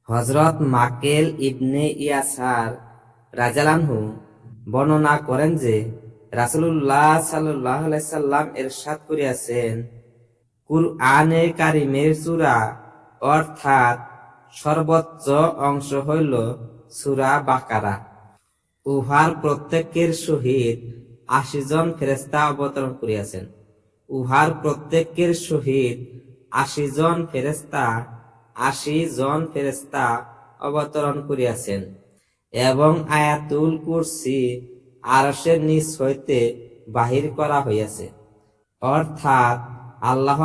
হযরত মাকেল ইবনে ইয়াসার রাদিয়াল্লাহু বর্ণনা করেন যে রাসূলুল্লাহ সাল্লাল্লাহু আলাইহি সাল্লাম ইরশাদ করিয়াছেন, কুরআনে কারীমের সূরা অর্থাৎ সর্বোচ্চ অংশ হইল সূরা বাকারা। উহার প্রত্যেকের সহিত ৮০ জন ফেরেশতা অবতরণ করিয়াছেন। উহার প্রত্যেকের সহিত ৮০ জন ফেরেশতা অবতরণ করিয়াছেন এবং আয়াতুল কুরসি আরশের নিচ হইতে বাহির করা হইয়াছে, অর্থাৎ আল্লাহ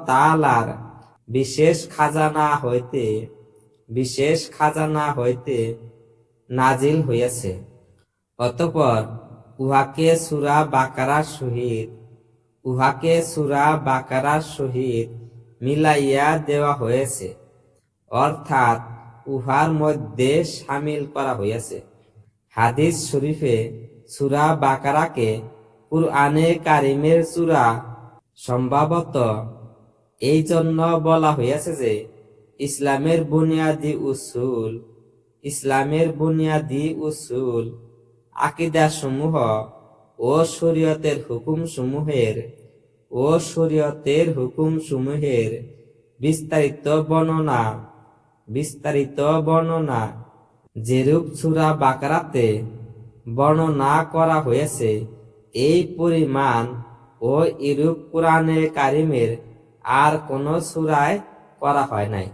তাআলার বিশেষ খাজানা হইতে নাজিল হইয়াছে। অতঃপর উহাকে সূরা বাকারার সহিত মিলাইয়া দেওয়া হয়েছে, অর্থাৎ উহার মধ্যে শামিল করা হইয়াছে। হাদিস শরীফে সূরা বাকারাকে কুরআনে কারীমের সূরা সম্ভবত এই জন্য বলা হইয়াছে যে ইসলামের বুনিয়াদী উসুল আকীদা সমূহ ও শরীয়তের হুকুমসমূহের বিস্তারিত বর্ণনা যেরূপ সূরা বাকারাতে বর্ণনা করা হয়েছে, এই পরিমাণ ও এরূপ কুরআনে কারীমের আর কোন সূরায় করা হয় নাই।